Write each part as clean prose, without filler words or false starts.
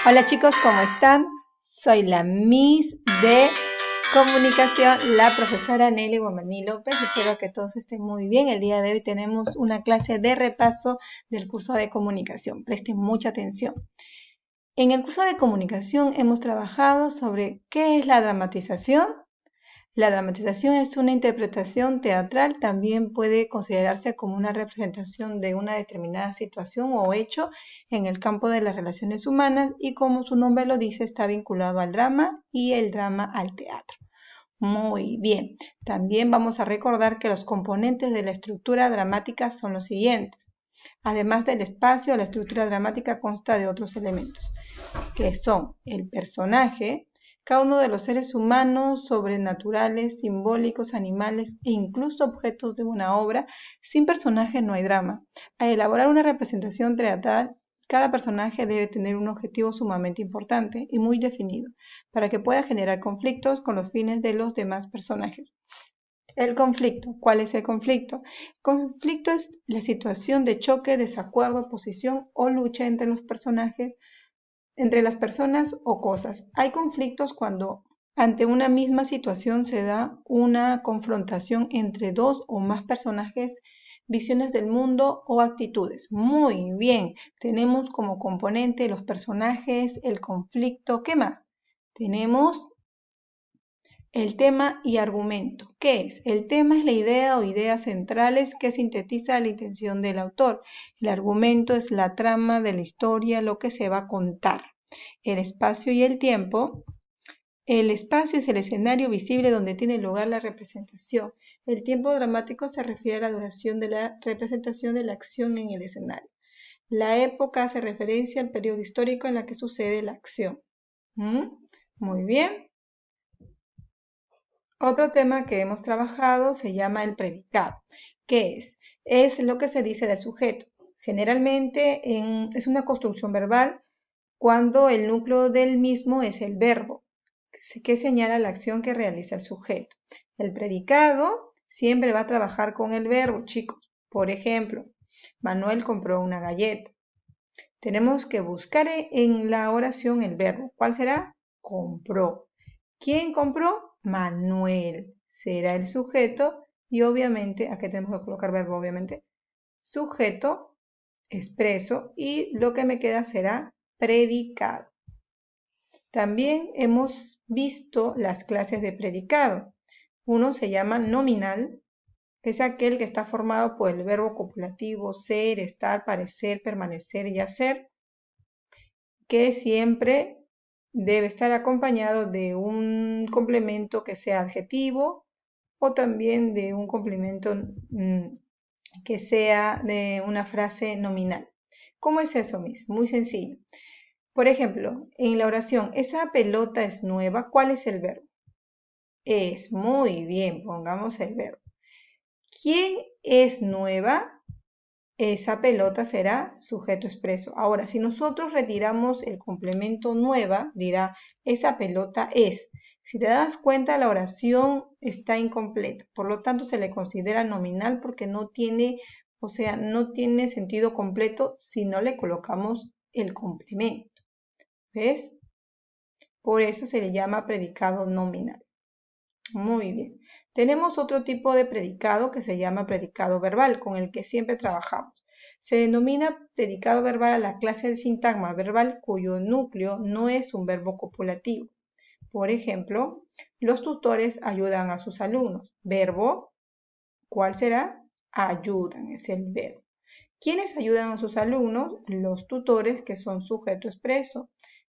Hola chicos, ¿cómo están? Soy la Miss de Comunicación, la profesora Nelly Guamaní López. Espero que todos estén muy bien. El día de hoy tenemos una clase de repaso del curso de comunicación. Presten mucha atención. En el curso de comunicación hemos trabajado sobre qué es la dramatización. La dramatización es una interpretación teatral, también puede considerarse como una representación de una determinada situación o hecho en el campo de las relaciones humanas y como su nombre lo dice, está vinculado al drama y el drama al teatro. Muy bien, también vamos a recordar que los componentes de la estructura dramática son los siguientes. Además del espacio, la estructura dramática consta de otros elementos, que son el personaje, cada uno de los seres humanos, sobrenaturales, simbólicos, animales e incluso objetos de una obra. Sin personaje no hay drama. Al elaborar una representación teatral, cada personaje debe tener un objetivo sumamente importante y muy definido, para que pueda generar conflictos con los fines de los demás personajes. El conflicto. ¿Cuál es el conflicto? El conflicto es la situación de choque, desacuerdo, oposición o lucha entre los personajes, entre las personas o cosas. Hay conflictos cuando ante una misma situación se da una confrontación entre dos o más personajes, visiones del mundo o actitudes. Muy bien, tenemos como componente los personajes, el conflicto. ¿Qué más? Tenemos el tema y argumento. ¿Qué es? El tema es la idea o ideas centrales que sintetiza la intención del autor. El argumento es la trama de la historia, lo que se va a contar. El espacio y el tiempo. El espacio es el escenario visible donde tiene lugar la representación. El tiempo dramático se refiere a la duración de la representación de la acción en el escenario. La época hace referencia al periodo histórico en la que sucede la acción. Muy bien. Otro tema que hemos trabajado se llama el predicado. ¿Qué es? Es lo que se dice del sujeto. Generalmente es una construcción verbal cuando el núcleo del mismo es el verbo, que señala la acción que realiza el sujeto. El predicado siempre va a trabajar con el verbo, chicos. Por ejemplo, Manuel compró una galleta. Tenemos que buscar en la oración el verbo. ¿Cuál será? Compró. ¿Quién compró? Manuel. Será el sujeto y obviamente, aquí tenemos que colocar verbo, obviamente. Sujeto, expreso y lo que me queda será predicado. También hemos visto las clases de predicado. Uno se llama nominal, es aquel que está formado por el verbo copulativo ser, estar, parecer, permanecer y hacer, que siempre debe estar acompañado de un complemento que sea adjetivo o también de un complemento que sea de una frase nominal. ¿Cómo es eso, Miss? Muy sencillo. Por ejemplo, en la oración, esa pelota es nueva, ¿cuál es el verbo? Es, muy bien, pongamos el verbo. ¿Quién es nueva? Esa pelota será sujeto expreso. Ahora, si nosotros retiramos el complemento nueva, dirá, esa pelota es. Si te das cuenta, la oración está incompleta. Por lo tanto, se le considera nominal porque no tiene, o sea, no tiene sentido completo si no le colocamos el complemento. ¿Ves? Por eso se le llama predicado nominal. Muy bien. Tenemos otro tipo de predicado que se llama predicado verbal, con el que siempre trabajamos. Se denomina predicado verbal a la clase de sintagma verbal cuyo núcleo no es un verbo copulativo. Por ejemplo, los tutores ayudan a sus alumnos. Verbo, ¿cuál será? Ayudan, es el verbo. ¿Quiénes ayudan a sus alumnos? Los tutores, que son sujeto expreso.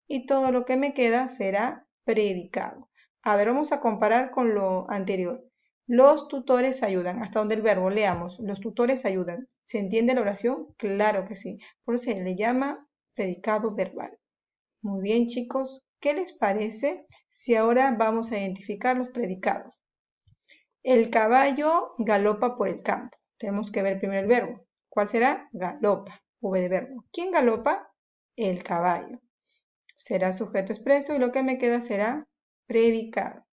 Y todo lo que me queda será predicado. A ver, vamos a comparar con lo anterior. Los tutores ayudan. Hasta donde el verbo, leamos. Los tutores ayudan. ¿Se entiende la oración? Claro que sí. Por eso se le llama predicado verbal. Muy bien, chicos. ¿Qué les parece si ahora vamos a identificar los predicados? El caballo galopa por el campo. Tenemos que ver primero el verbo. ¿Cuál será? Galopa. V de verbo. ¿Quién galopa? El caballo. Será sujeto expreso y lo que me queda será predicado.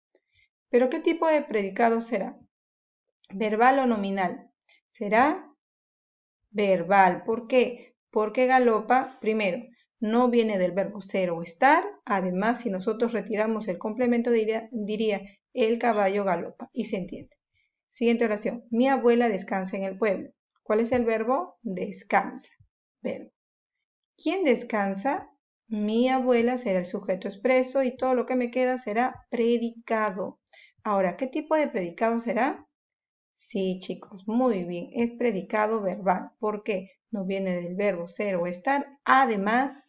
¿Pero qué tipo de predicado será? ¿Verbal o nominal? Será verbal. ¿Por qué? Porque galopa, primero, no viene del verbo ser o estar. Además, si nosotros retiramos el complemento, diría el caballo galopa, y se entiende. Siguiente oración. Mi abuela descansa en el pueblo. ¿Cuál es el verbo? Descansa. Verbo. ¿Quién descansa? Mi abuela será el sujeto expreso y todo lo que me queda será predicado. Ahora, ¿qué tipo de predicado será? Sí, chicos, muy bien. Es predicado verbal. ¿Por qué? No viene del verbo ser o estar. Además,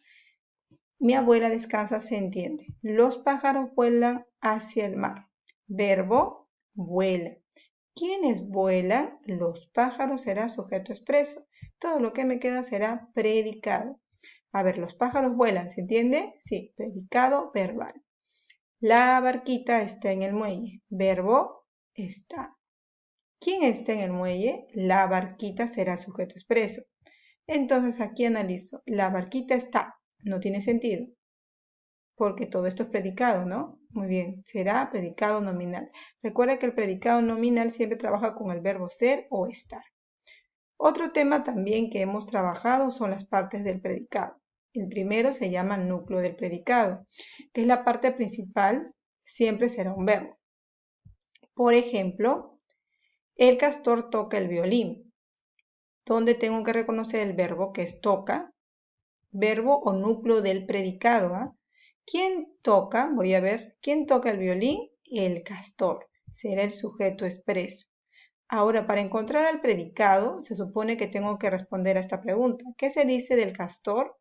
mi abuela descansa, se entiende. Los pájaros vuelan hacia el mar. Verbo, vuela. ¿Quiénes vuelan? Los pájaros será sujeto expreso. Todo lo que me queda será predicado. A ver, los pájaros vuelan, ¿se entiende? Sí, predicado verbal. La barquita está en el muelle. Verbo, está. ¿Quién está en el muelle? La barquita será sujeto expreso. Entonces aquí analizo. La barquita está. No tiene sentido, porque todo esto es predicado, ¿no? Muy bien, será predicado nominal. Recuerda que el predicado nominal siempre trabaja con el verbo ser o estar. Otro tema también que hemos trabajado son las partes del predicado. El primero se llama núcleo del predicado, que es la parte principal, siempre será un verbo. Por ejemplo, el castor toca el violín, donde tengo que reconocer el verbo que es toca, verbo o núcleo del predicado. ¿Quién toca? Voy a ver. ¿Quién toca el violín? El castor. Será el sujeto expreso. Ahora, para encontrar al predicado, se supone que tengo que responder a esta pregunta. ¿Qué se dice del castor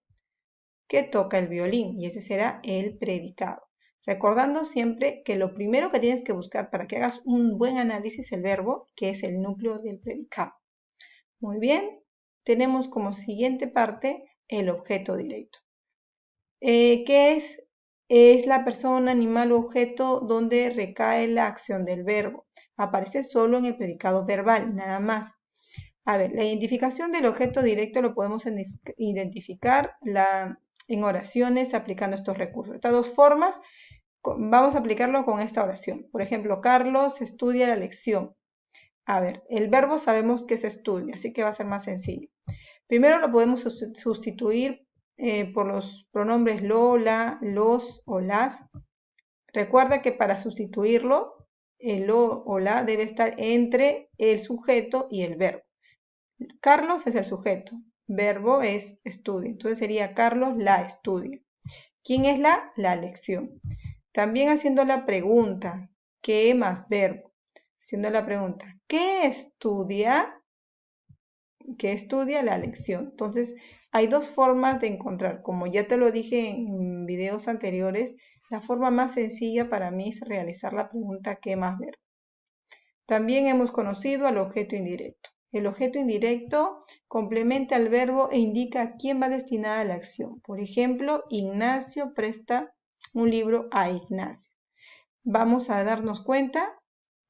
que toca el violín? Y ese será el predicado. Recordando siempre que lo primero que tienes que buscar para que hagas un buen análisis es el verbo, que es el núcleo del predicado. Muy bien. Tenemos como siguiente parte el objeto directo. ¿Qué es? Es la persona, animal o objeto donde recae la acción del verbo. Aparece solo en el predicado verbal, nada más. A ver, la identificación del objeto directo lo podemos identificar en oraciones aplicando estos recursos. Estas dos formas, vamos a aplicarlo con esta oración. Por ejemplo, Carlos estudia la lección. A ver, el verbo sabemos que se estudia, así que va a ser más sencillo. Primero lo podemos sustituir por los pronombres lo, la, los o las. Recuerda que para sustituirlo, el lo o la debe estar entre el sujeto y el verbo. Carlos es el sujeto, verbo es estudia. Entonces sería Carlos la estudia. ¿Quién es la? La lección. También haciendo la pregunta, ¿qué más verbo? Haciendo la pregunta, ¿qué estudia? Que estudia la lección. Entonces, hay dos formas de encontrar. Como ya te lo dije en videos anteriores, la forma más sencilla para mí es realizar la pregunta ¿qué más verbo? También hemos conocido al objeto indirecto. El objeto indirecto complementa al verbo e indica a quién va destinada la acción. Por ejemplo, Ignacio presta un libro a Ignacio. Vamos a darnos cuenta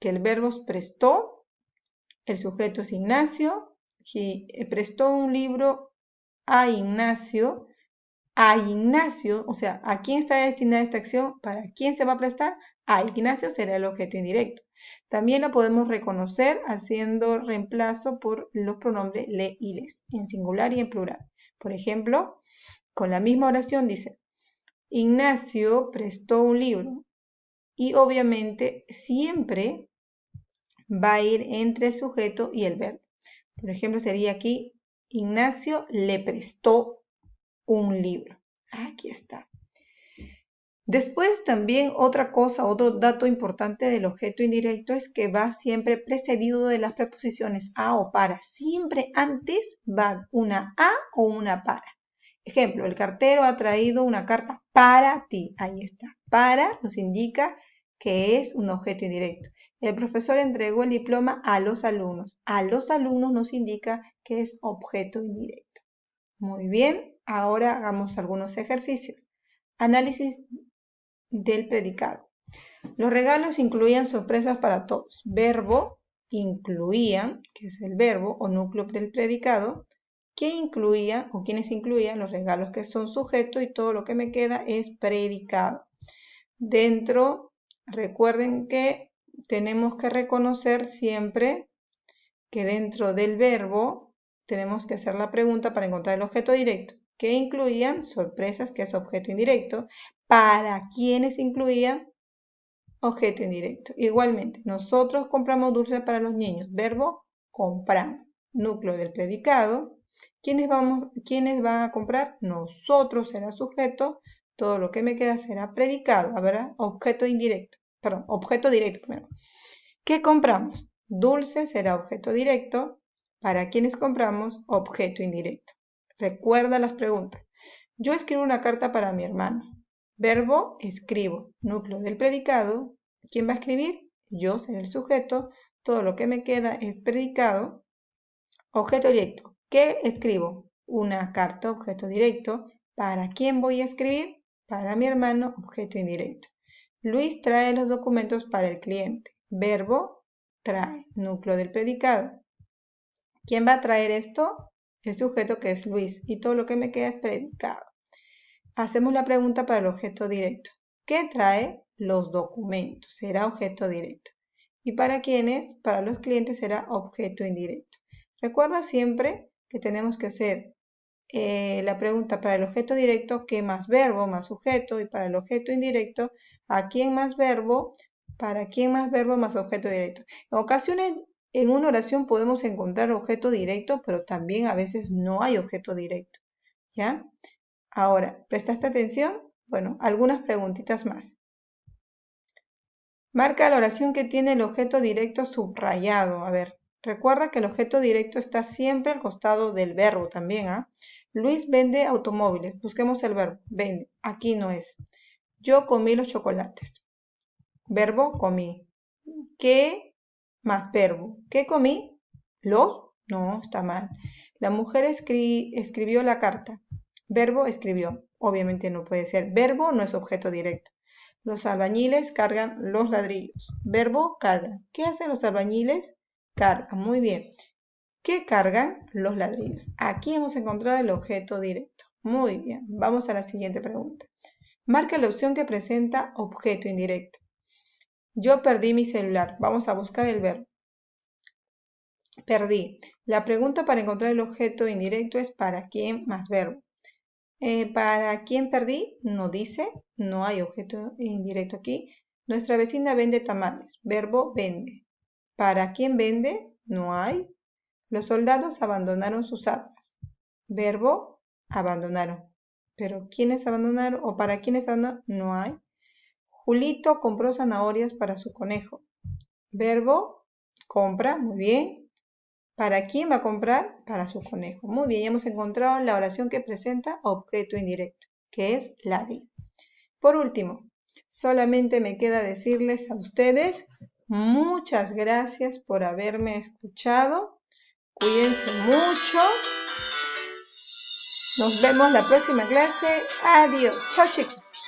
que el verbo prestó, el sujeto es Ignacio, que prestó un libro a Ignacio, o sea, ¿a quién está destinada esta acción? ¿Para quién se va a prestar? A Ignacio será el objeto indirecto. También lo podemos reconocer haciendo reemplazo por los pronombres le y les, en singular y en plural. Por ejemplo, con la misma oración dice, Ignacio prestó un libro. Y obviamente siempre va a ir entre el sujeto y el verbo. Por ejemplo, sería aquí, Ignacio le prestó un libro. Aquí está. Después también otra cosa, otro dato importante del objeto indirecto es que va siempre precedido de las preposiciones a o para. Siempre antes va una a o una para. Ejemplo, el cartero ha traído una carta para ti. Ahí está. Para nos indica que es un objeto indirecto. El profesor entregó el diploma a los alumnos. A los alumnos nos indica que es objeto indirecto. Muy bien, ahora hagamos algunos ejercicios. Análisis del predicado. Los regalos incluían sorpresas para todos. Verbo, incluían, que es el verbo o núcleo del predicado, que incluía o quienes incluían los regalos que son sujeto y todo lo que me queda es predicado. Dentro, recuerden que tenemos que reconocer siempre que dentro del verbo tenemos que hacer la pregunta para encontrar el objeto directo. que incluían sorpresas, que es objeto indirecto, para quienes incluían objeto indirecto. Igualmente, nosotros compramos dulces para los niños, verbo compramos, núcleo del predicado. ¿Quiénes van a comprar? Nosotros será sujeto, todo lo que me queda será predicado, habrá objeto indirecto, perdón, objeto directo primero. ¿Qué compramos? Dulce será objeto directo, para quienes compramos objeto indirecto. Recuerda las preguntas. Yo escribo una carta para mi hermano. Verbo, escribo. Núcleo del predicado. ¿Quién va a escribir? Yo seré el sujeto. Todo lo que me queda es predicado. Objeto directo. ¿Qué escribo? Una carta, objeto directo. ¿Para quién voy a escribir? Para mi hermano, objeto indirecto. Luis trae los documentos para el cliente. Verbo, trae. Núcleo del predicado. ¿Quién va a traer esto? El sujeto, que es Luis. Y todo lo que me queda es predicado. Hacemos la pregunta para el objeto directo. ¿Qué trae? Los documentos. Será objeto directo. ¿Y para quiénes? Para los clientes será objeto indirecto. Recuerda siempre que tenemos que hacer la pregunta para el objeto directo, ¿qué más verbo más sujeto? Y para el objeto indirecto, ¿a quién más verbo? ¿Para quién más verbo más objeto directo? En ocasiones, en una oración podemos encontrar objeto directo, pero también a veces no hay objeto directo. ¿Ya? Ahora, ¿prestaste atención? Bueno, algunas preguntitas más. Marca la oración que tiene el objeto directo subrayado. A ver, recuerda que el objeto directo está siempre al costado del verbo también, ¿ah? Luis vende automóviles. Busquemos el verbo. Vende. Aquí no es. Yo comí los chocolates. Verbo, comí. ¿Qué más verbo? ¿Qué comí? ¿Los? No, está mal. La mujer escribió la carta. Verbo, escribió. Obviamente no puede ser. Verbo no es objeto directo. Los albañiles cargan los ladrillos. Verbo, cargan. ¿Qué hacen los albañiles? Cargan. Muy bien. ¿Qué cargan? Los ladrillos. Aquí hemos encontrado el objeto directo. Muy bien. Vamos a la siguiente pregunta. Marca la opción que presenta objeto indirecto. Yo perdí mi celular. Vamos a buscar el verbo. Perdí. La pregunta para encontrar el objeto indirecto es ¿para quién más verbo? ¿Para quién perdí? No dice, no hay objeto indirecto aquí. Nuestra vecina vende tamales. Verbo vende. ¿Para quién vende? No hay. Los soldados abandonaron sus armas. Verbo abandonaron. ¿Pero quiénes abandonaron o para quiénes abandonaron? No hay. Julito compró zanahorias para su conejo. Verbo compra, muy bien. ¿Para quién va a comprar? Para su conejo. Muy bien, ya hemos encontrado la oración que presenta objeto indirecto, que es la de. Por último, solamente me queda decirles a ustedes muchas gracias por haberme escuchado. Cuídense mucho. Nos vemos la próxima clase. Adiós. Chao, chicos.